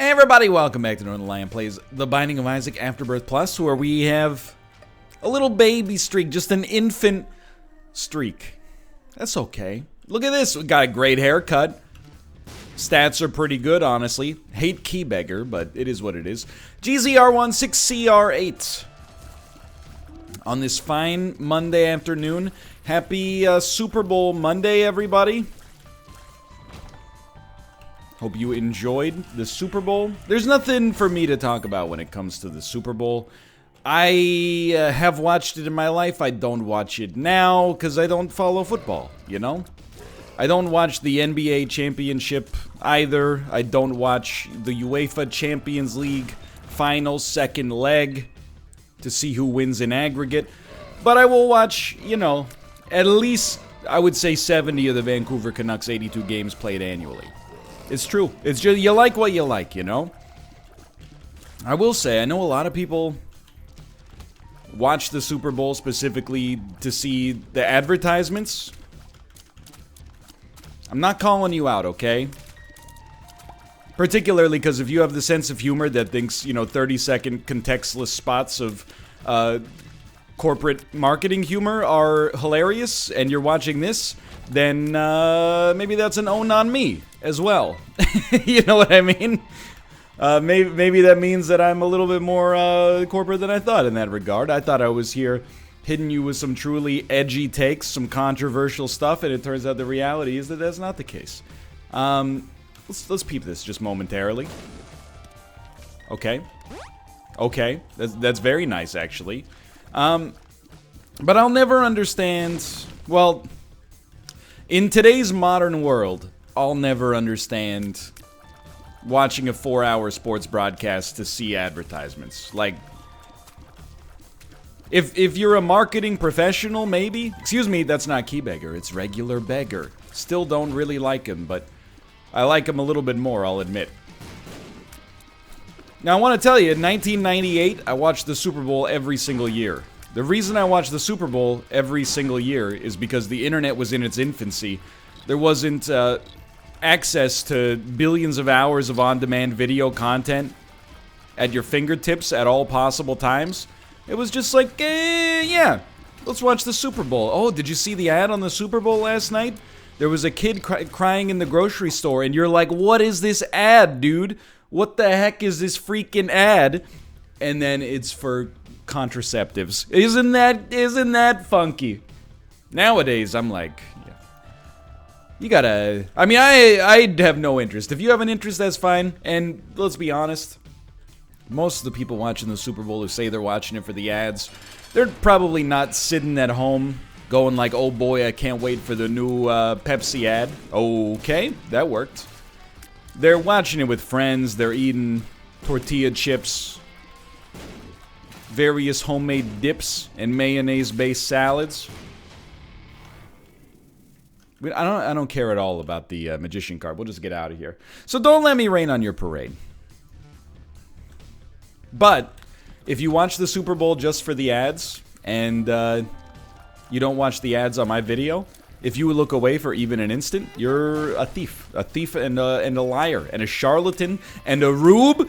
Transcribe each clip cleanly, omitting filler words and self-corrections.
Hey everybody, welcome back to Northernlion Plays The Binding of Isaac Afterbirth Plus, where we have a little baby streak, just an infant streak. That's okay. Look at this, we got a great haircut. Stats are pretty good, honestly. Hate Keybeggar, but it is what it is. GZR16CR8. On this fine Monday afternoon. Happy Super Bowl Monday, everybody. Hope you enjoyed the Super Bowl. There's nothing for me to talk about when it comes to the Super Bowl. I have watched it in my life. I don't watch it now because I don't follow football, you know? I don't watch the NBA championship either. I don't watch the UEFA Champions League final second leg to see who wins in aggregate. But I will watch, you know, at least, I would say 70 of the Vancouver Canucks 82 games played annually. It's true. It's just, you like what you like, you know? I will say, I know a lot of people watch the Super Bowl specifically to see the advertisements. I'm not calling you out, okay? Particularly because if you have the sense of humor that thinks, you know, 30-second contextless spots of corporate marketing humor are hilarious, and you're watching this, then maybe that's an own on me as well. You know what I mean? Maybe that means that I'm a little bit more corporate than I thought in that regard. I thought I was here hitting you with some truly edgy takes, some controversial stuff, and it turns out the reality is that that's not the case. Let's peep this just momentarily. Okay. Okay. That's very nice, actually. But I'll never understand... Well, in today's modern world, I'll never understand watching a 4-hour sports broadcast to see advertisements. Like, if you're a marketing professional, maybe? Excuse me, that's not Keybeggar, it's regular beggar. Still don't really like him, but I like him a little bit more, I'll admit. Now, I want to tell you, in 1998, I watched the Super Bowl every single year. The reason I watched the Super Bowl every single year is because the internet was in its infancy. There wasn't access to billions of hours of on-demand video content at your fingertips at all possible times. It was just like, yeah, let's watch the Super Bowl. Oh, did you see the ad on the Super Bowl last night? There was a kid crying in the grocery store, and you're like, what is this ad, dude? What the heck is this freaking ad? And then it's for contraceptives. Isn't that funky? Nowadays, I'm like, yeah. You gotta... I mean, I have no interest. If you have an interest, that's fine. And let's be honest, most of the people watching the Super Bowl who say they're watching it for the ads, they're probably not sitting at home going like, oh boy, I can't wait for the new Pepsi ad. Okay, that worked. They're watching it with friends. They're eating tortilla chips, various homemade dips, and mayonnaise-based salads. I don't care at all about the magician card. We'll just get out of here. So don't let me rain on your parade. But if you watch the Super Bowl just for the ads, and you don't watch the ads on my video, if you look away for even an instant, you're a thief and a liar, and a charlatan, and a rube,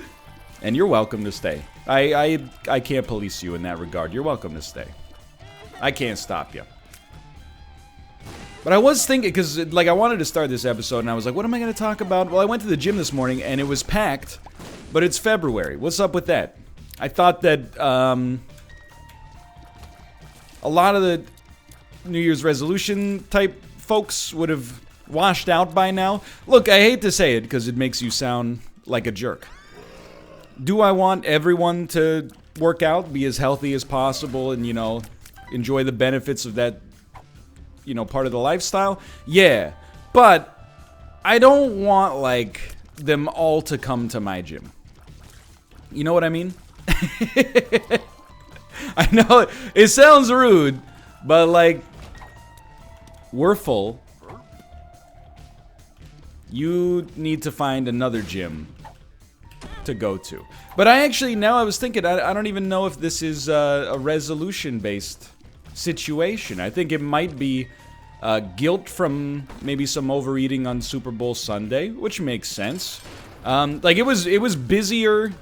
and you're welcome to stay. I can't police you in that regard. You're welcome to stay. I can't stop you. But I was thinking, because like I wanted to start this episode, and I was like, what am I going to talk about? Well, I went to the gym this morning, and it was packed, but it's February. What's up with that? I thought that a lot of the New Year's resolution type folks would have washed out by now. Look, I hate to say it, because it makes you sound like a jerk. Do I want everyone to work out, be as healthy as possible, and, you know, enjoy the benefits of that, you know, part of the lifestyle? Yeah, but I don't want, like, them all to come to my gym. You know what I mean? I know, it sounds rude, but, like, we're full. You need to find another gym to go to. But I actually, now I was thinking, I don't even know if this is a resolution-based situation. I think it might be guilt from maybe some overeating on Super Bowl Sunday, which makes sense. Like, it was busier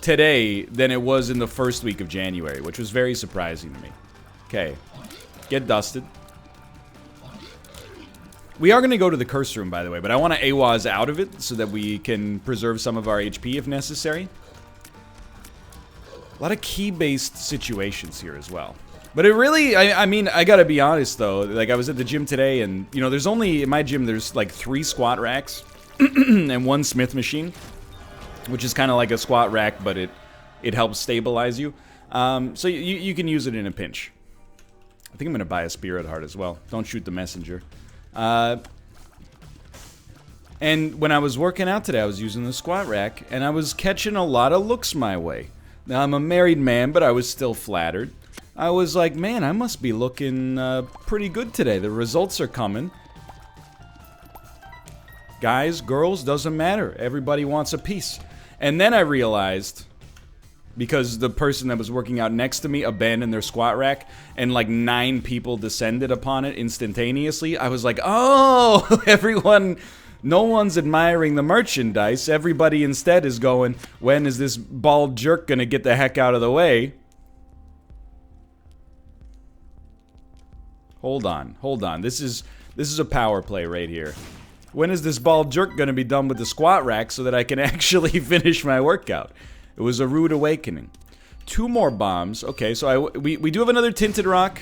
today than it was in the first week of January, which was very surprising to me. Okay. Get dusted. We are going to go to the curse room, by the way, but I want to AWAS out of it so that we can preserve some of our HP if necessary. A lot of key-based situations here as well. But it really, I mean, I gotta be honest, though. Like, I was at the gym today, and, you know, there's only, in my gym, there's, like, 3 squat racks and 1 Smith machine, which is kind of like a squat rack, but it helps stabilize you. So you can use it in a pinch. I think I'm gonna buy a Spirit Heart as well. Don't shoot the messenger. And when I was working out today, I was using the squat rack, and I was catching a lot of looks my way. Now, I'm a married man, but I was still flattered. I was like, man, I must be looking pretty good today. The results are coming. Guys, girls, doesn't matter. Everybody wants a piece. And then I realized, because the person that was working out next to me abandoned their squat rack, and like 9 people descended upon it instantaneously, I was like, oh, everyone... No one's admiring the merchandise. Everybody instead is going, when is this bald jerk gonna get the heck out of the way? Hold on, hold on. This is a power play right here. When is this bald jerk gonna be done with the squat rack so that I can actually finish my workout? It was a rude awakening. 2 more bombs. Okay, so we do have another tinted rock.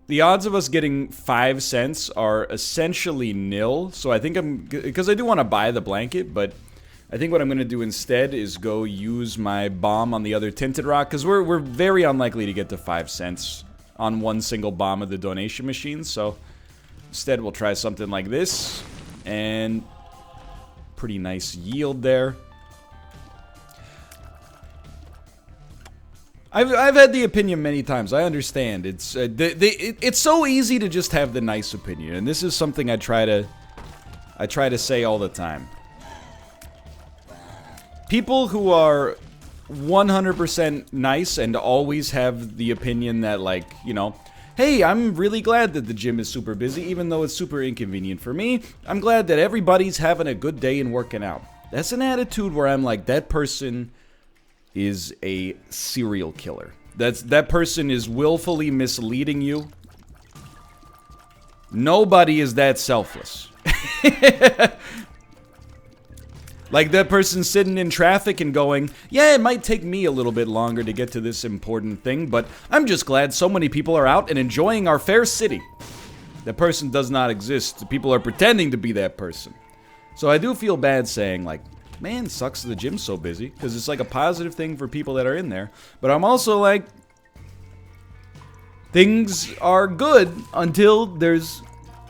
The odds of us getting 5 cents are essentially nil, so I think because I do want to buy the blanket, but I think what I'm going to do instead is go use my bomb on the other tinted rock, because we're very unlikely to get to 5 cents on one single bomb of the donation machine, so instead we'll try something like this, and pretty nice yield there. I've had the opinion many times. I understand. It's it's so easy to just have the nice opinion, and this is something I try to say all the time. People who are 100% nice and always have the opinion that, like, you know, hey, I'm really glad that the gym is super busy, even though it's super inconvenient for me. I'm glad that everybody's having a good day and working out. That's an attitude where I'm like, that person is a serial killer. That person is willfully misleading you. Nobody is that selfless. Like that person sitting in traffic and going, yeah, it might take me a little bit longer to get to this important thing, but I'm just glad so many people are out and enjoying our fair city. That person does not exist. People are pretending to be that person. So I do feel bad saying, like, man, sucks the gym's so busy, because it's like a positive thing for people that are in there. But I'm also like, things are good until there's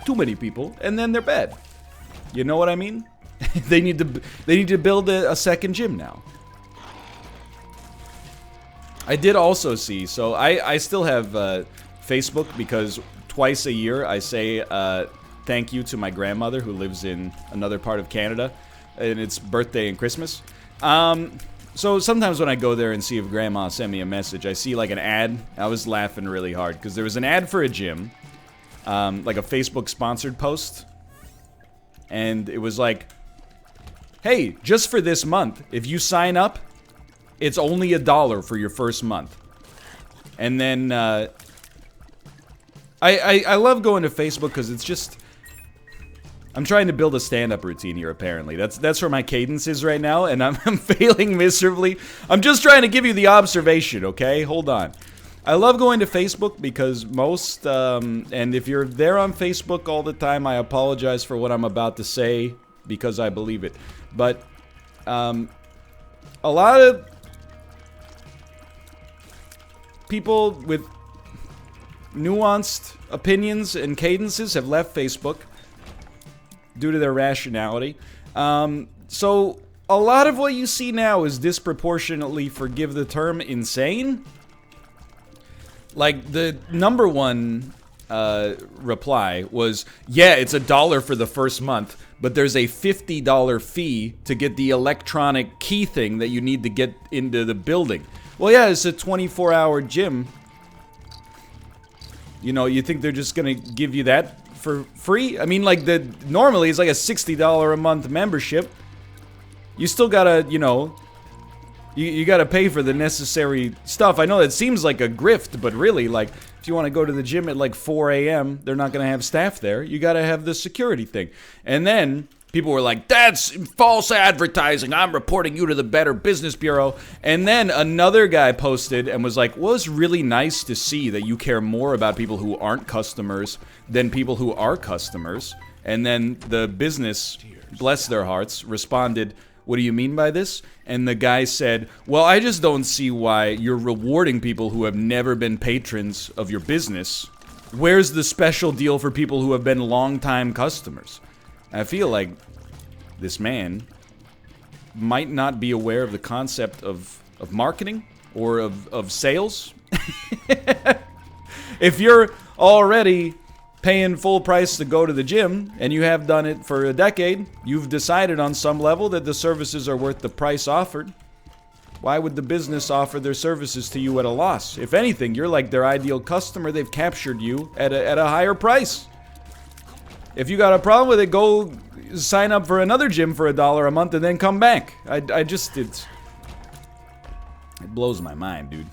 too many people, and then they're bad. You know what I mean? They need to build a second gym now. I did also see, so I still have Facebook, because twice a year I say thank you to my grandmother who lives in another part of Canada. And it's birthday and Christmas. So sometimes when I go there and see if Grandma sent me a message, I see like an ad. I was laughing really hard because there was an ad for a gym, like a Facebook sponsored post. And it was like, hey, just for this month, if you sign up, it's only $1 for your first month. And then I love going to Facebook because it's just... I'm trying to build a stand-up routine here, apparently. That's where my cadence is right now, and I'm failing miserably. I'm just trying to give you the observation, okay? Hold on. I love going to Facebook because most, and if you're there on Facebook all the time, I apologize for what I'm about to say because I believe it. But, a lot of people with nuanced opinions and cadences have left Facebook due to their rationality. So a lot of what you see now is disproportionately, forgive the term, insane. Like, the number one reply was, yeah, it's $1 for the first month, but there's a $50 fee to get the electronic key thing that you need to get into the building. Well, yeah, it's a 24-hour gym. You know, you think they're just gonna give you that for free? I mean, like, normally it's like a $60 a month membership. You still gotta, you know, you gotta pay for the necessary stuff. I know that seems like a grift, but really, like, if you want to go to the gym at like 4 a.m., they're not gonna have staff there. You gotta have the security thing. And then people were like, that's false advertising. I'm reporting you to the Better Business Bureau. And then another guy posted and was like, well, it's really nice to see that you care more about people who aren't customers than people who are customers. And then the business, bless their hearts, responded, what do you mean by this? And the guy said, well, I just don't see why you're rewarding people who have never been patrons of your business. Where's the special deal for people who have been longtime customers? I feel like this man might not be aware of the concept of marketing or of sales. If you're already paying full price to go to the gym, and you have done it for a decade, you've decided on some level that the services are worth the price offered. Why would the business offer their services to you at a loss? If anything, you're like their ideal customer. They've captured you at a higher price. If you got a problem with it, go sign up for another gym for $1 a month and then come back. It blows my mind, dude.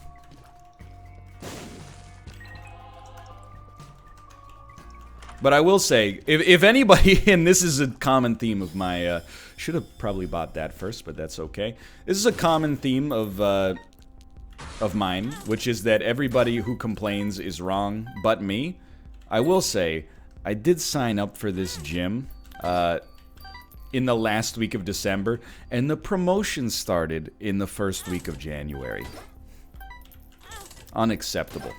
But I will say, if anybody, and this is a common theme of my, should have probably bought that first, but that's okay. This is a common theme of mine, which is that everybody who complains is wrong but me. I will say, I did sign up for this gym in the last week of December, and the promotion started in the first week of January. Unacceptable.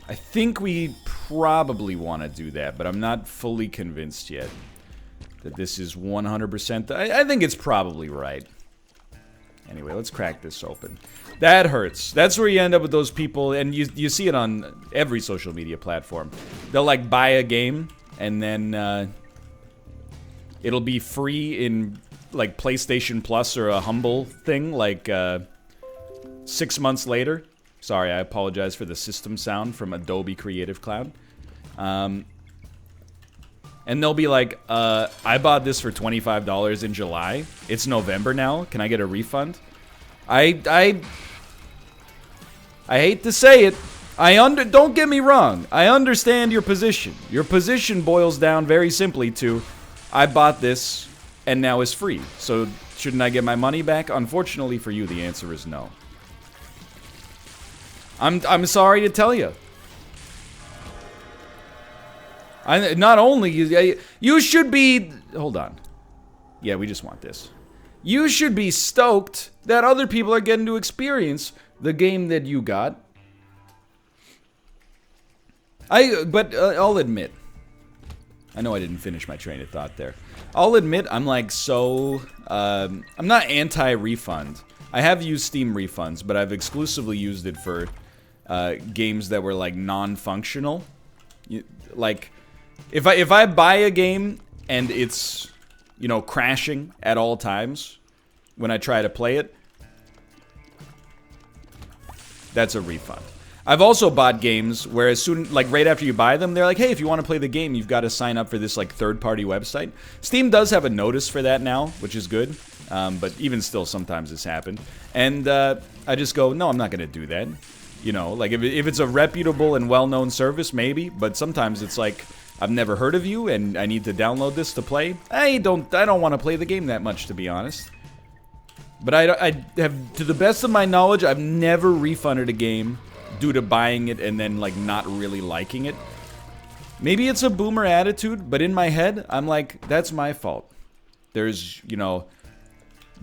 I think we probably want to do that, but I'm not fully convinced yet that this is 100%. I think it's probably right. Anyway, let's crack this open. That hurts. That's where you end up with those people, and you see it on every social media platform. They'll, like, buy a game, and then it'll be free in, like, PlayStation Plus or a Humble thing, like, 6 months later. Sorry, I apologize for the system sound from Adobe Creative Cloud. And they'll be like, I bought this for $25 in July. It's November now. Can I get a refund? I hate to say it. Don't get me wrong. I understand your position. Your position boils down very simply to, I bought this and now it's free. So shouldn't I get my money back? Unfortunately for you, the answer is no. I'm sorry to tell you. Not only you should be. Hold on. Yeah, we just want this. You should be stoked that other people are getting to experience the game that you got. But I'll admit. I know I didn't finish my train of thought there. I'll admit I'm like so. I'm not anti-refund. I have used Steam refunds, but I've exclusively used it for games that were like non-functional. Like, if I buy a game and it's, you know, crashing at all times when I try to play it, that's a refund. I've also bought games where as soon, like right after you buy them, they're like, hey, if you want to play the game, you've got to sign up for this like third-party website. Steam does have a notice for that now, which is good. But even still, sometimes it's happened. And I just go, no, I'm not going to do that. You know, like if it's a reputable and well-known service, maybe. But sometimes it's like, I've never heard of you and I need to download this to play. I don't want to play the game that much, to be honest. But I have, to the best of my knowledge, I've never refunded a game due to buying it and then like not really liking it. Maybe it's a boomer attitude, but in my head, I'm like, that's my fault. There's, you know,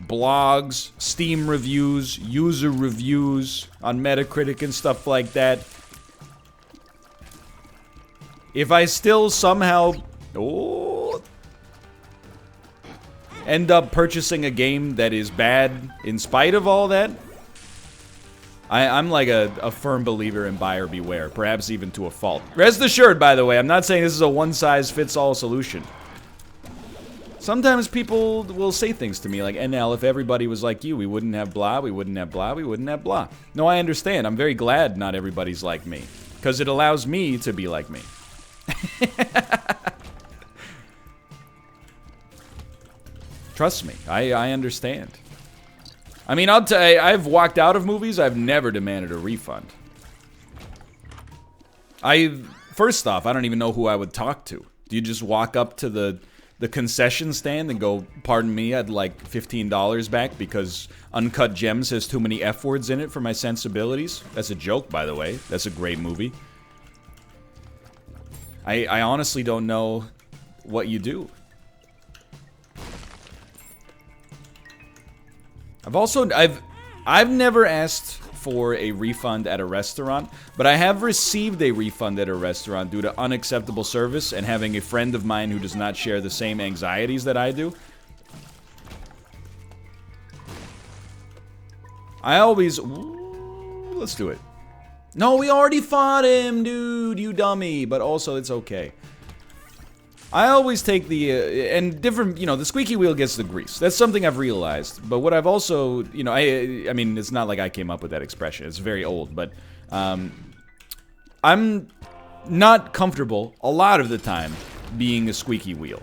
blogs, Steam reviews, user reviews on Metacritic and stuff like that. If I still somehow end up purchasing a game that is bad in spite of all that, I'm like a firm believer in buyer beware, perhaps even to a fault. Rest assured, by the way, I'm not saying this is a one-size-fits-all solution. Sometimes people will say things to me like, NL, if everybody was like you, we wouldn't have blah, we wouldn't have blah, we wouldn't have blah. No, I understand. I'm very glad not everybody's like me. Because it allows me to be like me. Trust me, I understand. I mean, I'll tell you, I've walked out of movies, I've never demanded a refund. First off, I don't even know who I would talk to. Do you just walk up to the concession stand and go, pardon me, I'd like $15 back because Uncut Gems has too many F words in it for my sensibilities? That's a joke, by the way. That's a great movie. I honestly don't know what you do. I've never asked for a refund at a restaurant, but I have received a refund at a restaurant due to unacceptable service and having a friend of mine who does not share the same anxieties that I do. I always... Ooh, let's do it. No, we already fought him, dude, you dummy. But also, it's okay. I always take the, and different, you know, the squeaky wheel gets the grease. That's something I've realized. But what I've also, you know, I mean, it's not like I came up with that expression. It's very old, but I'm not comfortable a lot of the time being a squeaky wheel.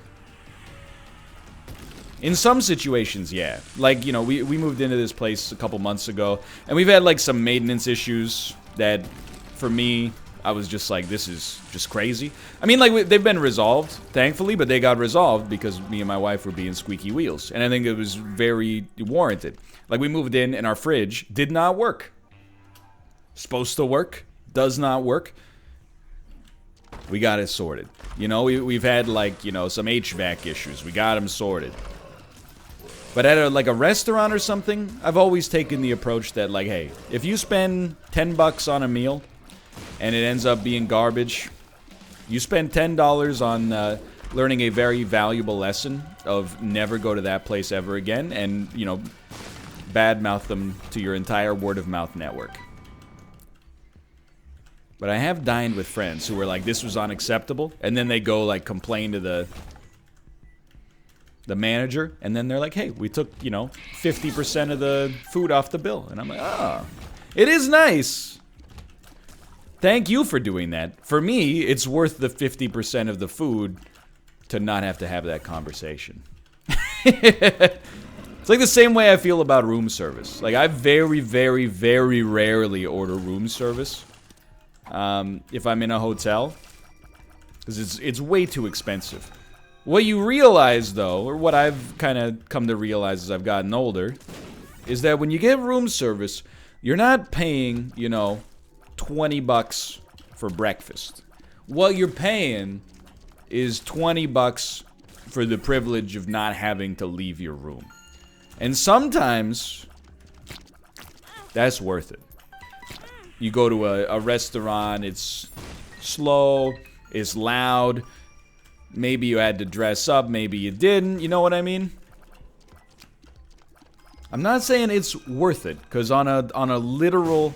In some situations, yeah. Like, you know, we moved into this place a couple months ago, and we've had, like, some maintenance issues that, for me, I was just like, this is just crazy. I mean, like, they've been resolved, thankfully, but they got resolved because me and my wife were being squeaky wheels. And I think it was very warranted. Like, we moved in, and our fridge did not work. Supposed to work, does not work. We got it sorted. You know, we've had, like, you know, some HVAC issues. We got them sorted. But at like a restaurant or something, I've always taken the approach that, like, hey, if you spend $10 on a meal and it ends up being garbage, you spend $10 on learning a very valuable lesson of never go to that place ever again and, you know, badmouth them to your entire word-of-mouth network. But I have dined with friends who were like, this was unacceptable, and then they go, like, complain to the manager, and then they're like, hey, we took, you know, 50% of the food off the bill. And I'm like, oh, it is nice. Thank you for doing that. For me, it's worth the 50% of the food to not have to have that conversation. It's like the same way I feel about room service. Like, I very, very, very rarely order room service if I'm in a hotel, because it's way too expensive. What you realize, though, or what I've kind of come to realize as I've gotten older, is that when you get room service, you're not paying, you know, $20 for breakfast. What you're paying is $20 for the privilege of not having to leave your room. And sometimes, that's worth it. You go to a restaurant, it's slow, it's loud. Maybe you had to dress up, maybe you didn't, you know what I mean? I'm not saying it's worth it, because on a literal,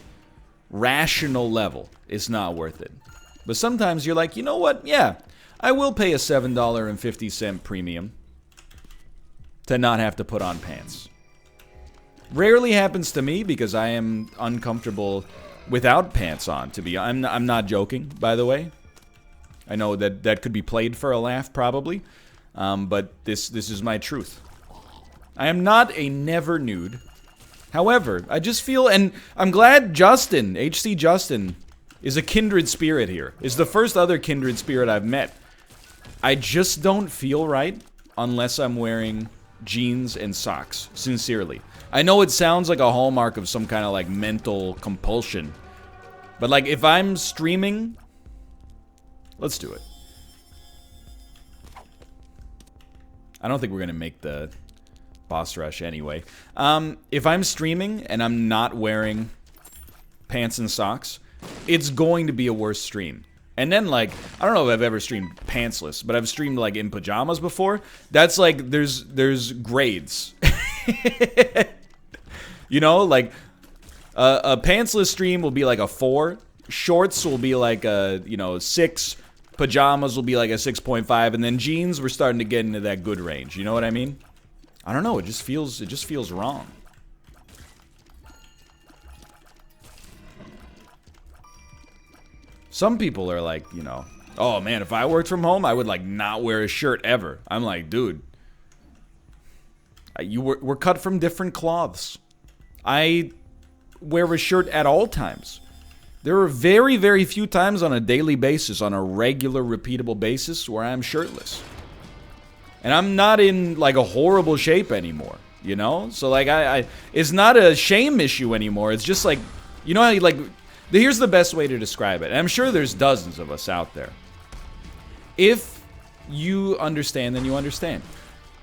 rational level, it's not worth it. But sometimes you're like, you know what, yeah, I will pay a $7.50 premium to not have to put on pants. Rarely happens to me, because I am uncomfortable without pants on, I'm not joking, by the way. I know that could be played for a laugh, probably, but this is my truth. I am not a never nude. However, I just feel, and I'm glad Justin, HC Justin, is a kindred spirit here. Is the first other kindred spirit I've met. I just don't feel right unless I'm wearing jeans and socks, sincerely. I know it sounds like a hallmark of some kind of, like, mental compulsion, but, like, if I'm streaming... Let's do it. I don't think we're gonna make the boss rush anyway. If I'm streaming and I'm not wearing pants and socks, it's going to be a worse stream. And then, like, I don't know if I've ever streamed pantsless, but I've streamed, like, in pajamas before. That's like, there's grades. You know, like, a pantsless stream will be like a 4. Shorts will be like a, you know, 6. Pajamas will be like a 6.5, and then jeans, we're starting to get into that good range. You know what I mean? I don't know, it just feels wrong. Some people are like, you know, oh man, if I worked from home, I would like not wear a shirt ever. I'm like, dude, we're cut from different cloths. I wear a shirt at all times. There are very, very few times on a daily basis, on a regular, repeatable basis, where I'm shirtless. And I'm not in, like, a horrible shape anymore, you know? So, like, it's not a shame issue anymore. It's just, like, you know how you, like, here's the best way to describe it. And I'm sure there's dozens of us out there. If you understand, then you understand.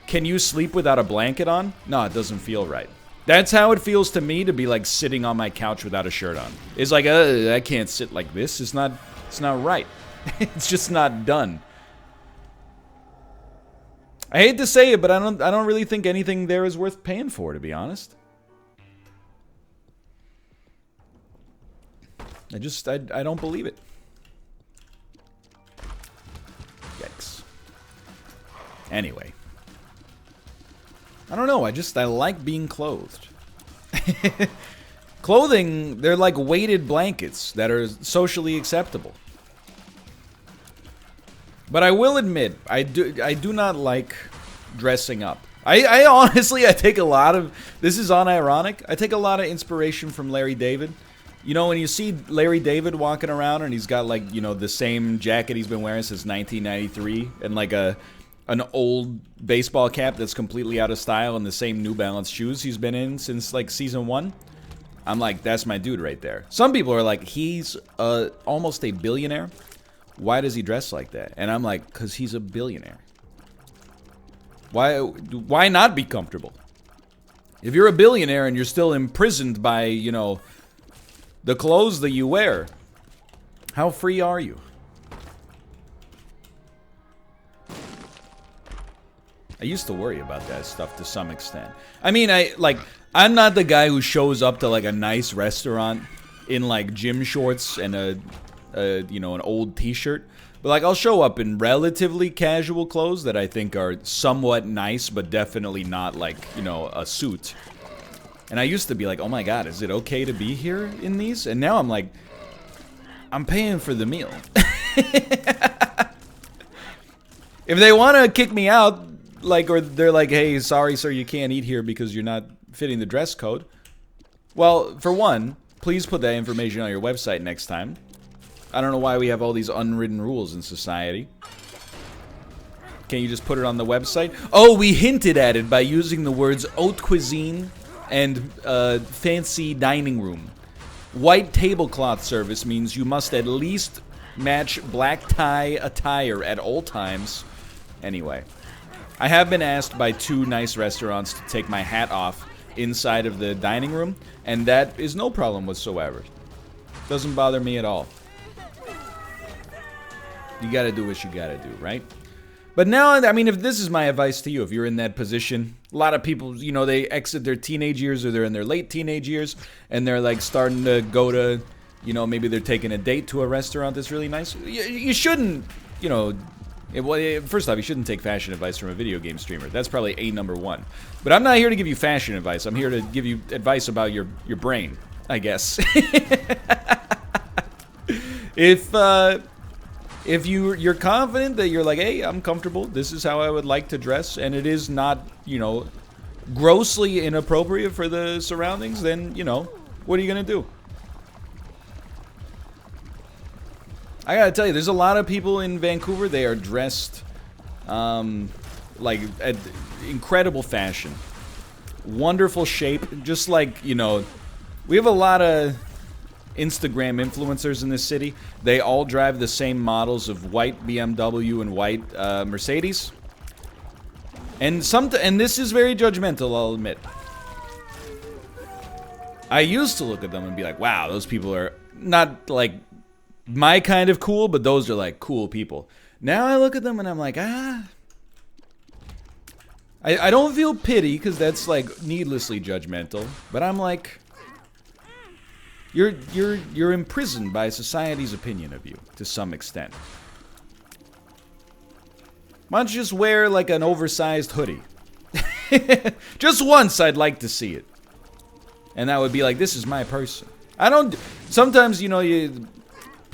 Can you sleep without a blanket on? No, it doesn't feel right. That's how it feels to me to be like sitting on my couch without a shirt on. It's like, I can't sit like this. It's not right. It's just not done. I hate to say it, but I don't really think anything there is worth paying for, to be honest. I don't believe it. Yikes. Anyway. I don't know, I like being clothed. Clothing, they're like weighted blankets that are socially acceptable. But I will admit, I do not like dressing up. I honestly, I take a lot of, this is unironic, I take a lot of inspiration from Larry David. You know, when you see Larry David walking around and he's got like, you know, the same jacket he's been wearing since 1993 and like an old baseball cap that's completely out of style and the same New Balance shoes he's been in since like season 1. I'm like, that's my dude right there. Some people are like, he's almost a billionaire. Why does he dress like that? And I'm like, because he's a billionaire. Why not be comfortable? If you're a billionaire and you're still imprisoned by, you know, the clothes that you wear, how free are you? I used to worry about that stuff to some extent. I mean, I'm not the guy who shows up to like a nice restaurant in like gym shorts and you know, an old t-shirt. But like, I'll show up in relatively casual clothes that I think are somewhat nice, but definitely not like, you know, a suit. And I used to be like, oh my god, is it okay to be here in these? And now I'm like, I'm paying for the meal. If they want to kick me out, like, or they're like, hey, sorry, sir, you can't eat here because you're not fitting the dress code. Well, for one, please put that information on your website next time. I don't know why we have all these unwritten rules in society. Can't you just put it on the website? Oh, we hinted at it by using the words haute cuisine and fancy dining room. White tablecloth service means you must at least match black tie attire at all times. Anyway. I have been asked by 2 nice restaurants to take my hat off inside of the dining room, and that is no problem whatsoever. Doesn't bother me at all. You gotta do what you gotta do, right? But now, I mean, if this is my advice to you, if you're in that position, a lot of people, you know, they exit their teenage years or they're in their late teenage years, and they're like starting to go to, you know, maybe they're taking a date to a restaurant that's really nice. You shouldn't, you know, first off, you shouldn't take fashion advice from a video game streamer. That's probably #1. But I'm not here to give you fashion advice. I'm here to give you advice about your brain, I guess. If you're confident that you're like, hey, I'm comfortable, this is how I would like to dress, and it is not, you know, grossly inappropriate for the surroundings, then, you know, what are you gonna do? I gotta tell you, there's a lot of people in Vancouver, they are dressed, like, at incredible fashion. Wonderful shape, just like, you know, we have a lot of Instagram influencers in this city. They all drive the same models of white BMW and white Mercedes. And this is very judgmental, I'll admit. I used to look at them and be like, wow, those people are not, like, my kind of cool, but those are like cool people. Now I look at them and I'm like, I don't feel pity because that's like needlessly judgmental, but I'm like, you're imprisoned by society's opinion of you to some extent. Why don't you just wear like an oversized hoodie? Just once I'd like to see it. And that would be like, this is my person. Sometimes, you know,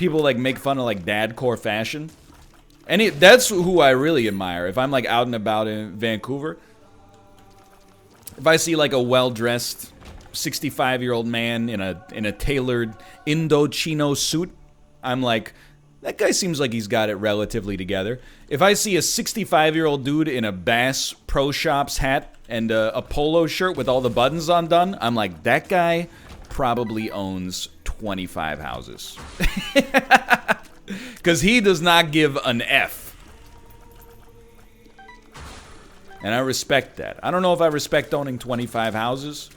people like make fun of like dadcore fashion. And that's who I really admire. If I'm like out and about in Vancouver, if I see like a well-dressed 65-year-old man in a tailored Indochino suit, I'm like, that guy seems like he's got it relatively together. If I see a 65-year-old dude in a Bass Pro Shops hat and a polo shirt with all the buttons undone, I'm like, that guy probably owns 25 houses. Because he does not give an F. And I respect that. I don't know if I respect owning 25 houses.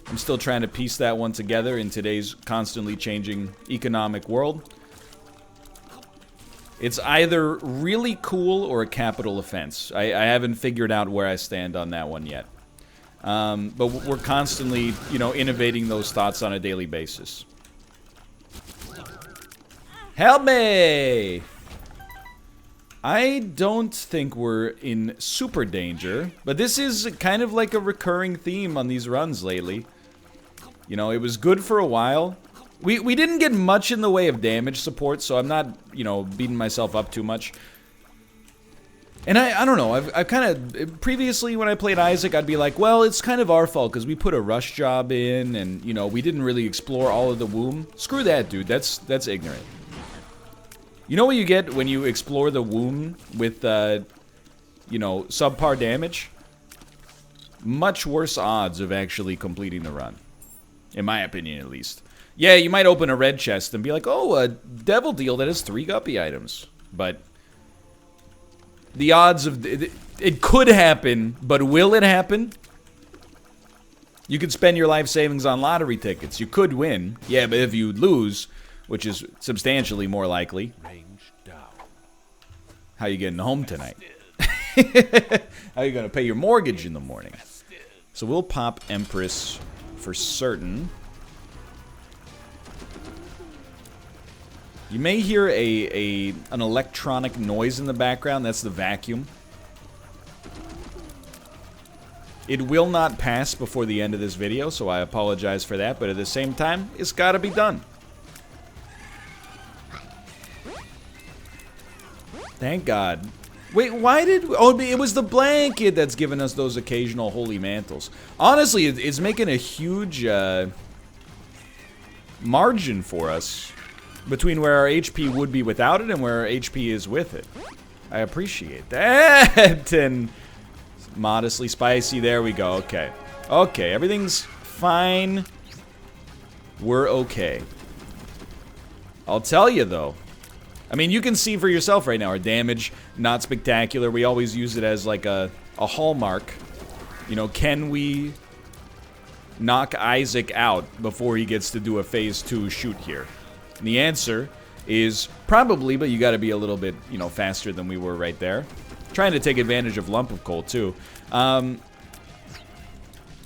I'm still trying to piece that one together in today's constantly changing economic world. It's either really cool or a capital offense. I haven't figured out where I stand on that one yet. But we're constantly, you know, innovating those thoughts on a daily basis. Help me! I don't think we're in super danger, but this is kind of like a recurring theme on these runs lately. You know, it was good for a while. We didn't get much in the way of damage support, so I'm not, you know, beating myself up too much. And I don't know, I've kind of, previously when I played Isaac, I'd be like, well, it's kind of our fault, because we put a rush job in, and, you know, we didn't really explore all of the womb. Screw that, dude, that's ignorant. You know what you get when you explore the womb with, you know, subpar damage? Much worse odds of actually completing the run. In my opinion, at least. Yeah, you might open a red chest and be like, oh, a devil deal that has 3 guppy items. But the odds of... It could happen, but will it happen? You could spend your life savings on lottery tickets. You could win. Yeah, but if you lose, which is substantially more likely... How you getting home tonight? How you gonna pay your mortgage in the morning? So we'll pop Empress for certain. You may hear an electronic noise in the background. That's the vacuum. It will not pass before the end of this video, so I apologize for that. But at the same time, it's gotta be done. Thank God. Wait, why did... Oh, it was the blanket that's given us those occasional holy mantles. Honestly, it's making a huge margin for us between where our HP would be without it and where our HP is with it. I appreciate that. And modestly spicy. There we go. Okay. Okay, everything's fine. We're okay. I'll tell you, though. I mean, you can see for yourself right now, our damage, not spectacular. We always use it as like a hallmark. You know, can we knock Isaac out before he gets to do a phase 2 shoot here? And the answer is probably, but you gotta be a little bit, you know, faster than we were right there. Trying to take advantage of Lump of Coal, too.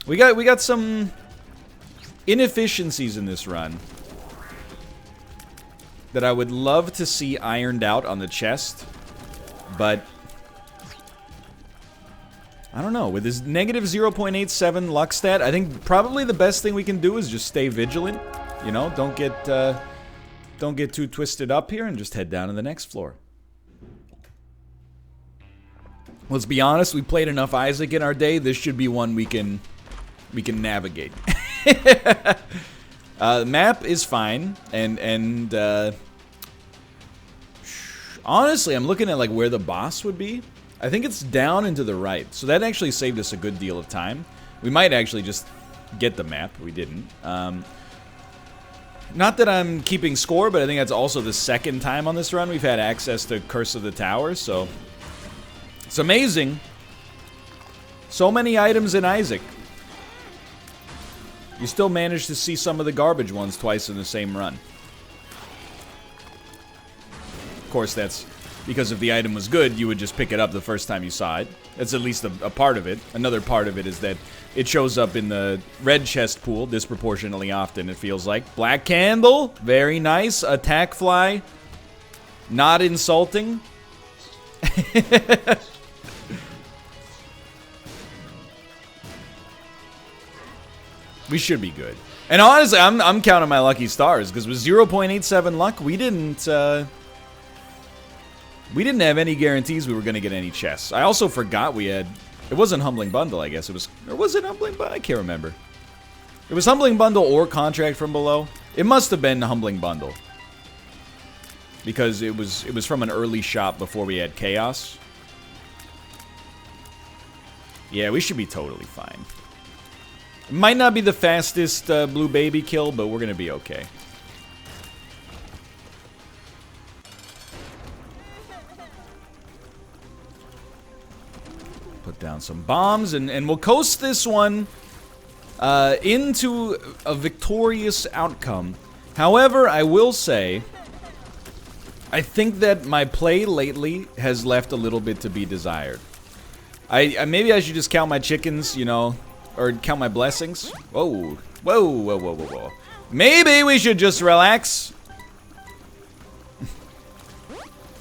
We got some inefficiencies in this run that I would love to see ironed out on the chest, but I don't know. With this negative 0.87 luck stat, I think probably the best thing we can do is just stay vigilant. You know, don't get too twisted up here and just head down to the next floor. Let's be honest, we played enough Isaac in our day. This should be one we can navigate. The map is fine, and honestly, I'm looking at like where the boss would be. I think it's down and to the right, so that actually saved us a good deal of time. We might actually just get the map. We didn't. Not that I'm keeping score, but I think that's also the second time on this run we've had access to Curse of the Tower, so it's amazing. So many items in Isaac. You still manage to see some of the garbage ones twice in the same run. Of course, that's because if the item was good, you would just pick it up the first time you saw it. That's at least a part of it. Another part of it is that it shows up in the red chest pool disproportionately often, it feels like. Black candle, very nice. Attack fly, not insulting. We should be good. And honestly, I'm counting my lucky stars, because with 0.87 luck, we didn't have any guarantees we were going to get any chests. I also forgot we had... It wasn't Humbling Bundle, I guess. It was... Or was it Humbling Bundle? I can't remember. It was Humbling Bundle or Contract from Below. It must have been Humbling Bundle. Because it was from an early shop before we had Chaos. Yeah, we should be totally fine. It might not be the fastest blue baby kill, but we're going to be okay. Put down some bombs, and we'll coast this one into a victorious outcome. However, I will say, I think that my play lately has left a little bit to be desired. Maybe I should just count my chickens, you know, or count my blessings. Whoa, whoa, whoa, whoa, whoa, whoa. Maybe we should just relax.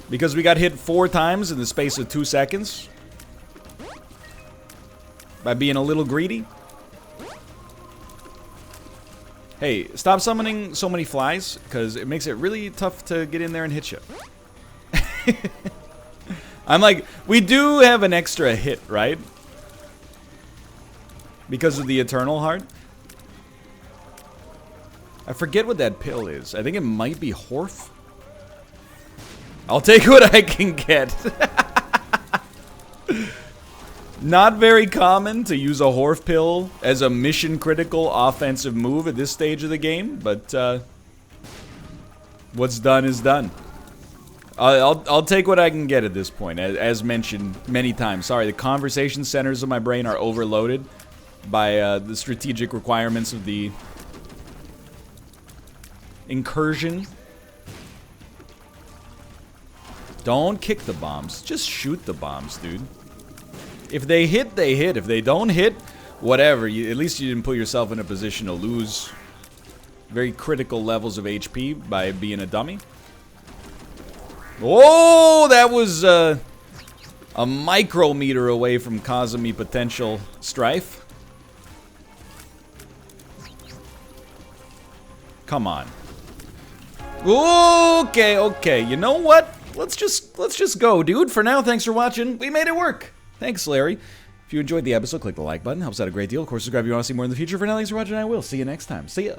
Because we got hit 4 times in the space of 2 seconds. By being a little greedy. Hey, stop summoning so many flies, because it makes it really tough to get in there and hit you. I'm like, we do have an extra hit, right? Because of the Eternal Heart. I forget what that pill is. I think it might be Horf. I'll take what I can get. Not very common to use a Horf pill as a mission-critical offensive move at this stage of the game, but what's done is done. I'll take what I can get at this point, as mentioned many times. Sorry, the conversation centers of my brain are overloaded by the strategic requirements of the incursion. Don't kick the bombs. Just shoot the bombs, dude. If they hit, they hit. If they don't hit, whatever. At least you didn't put yourself in a position to lose very critical levels of HP by being a dummy. Oh, that was a micrometer away from causing me potential strife. Come on. Okay, okay. You know what? Let's just go, dude. For now, thanks for watching. We made it work. Thanks, Larry. If you enjoyed the episode, click the like button. Helps out a great deal. Of course, subscribe if you want to see more in the future. For now, thanks for watching. I will see you next time. See ya.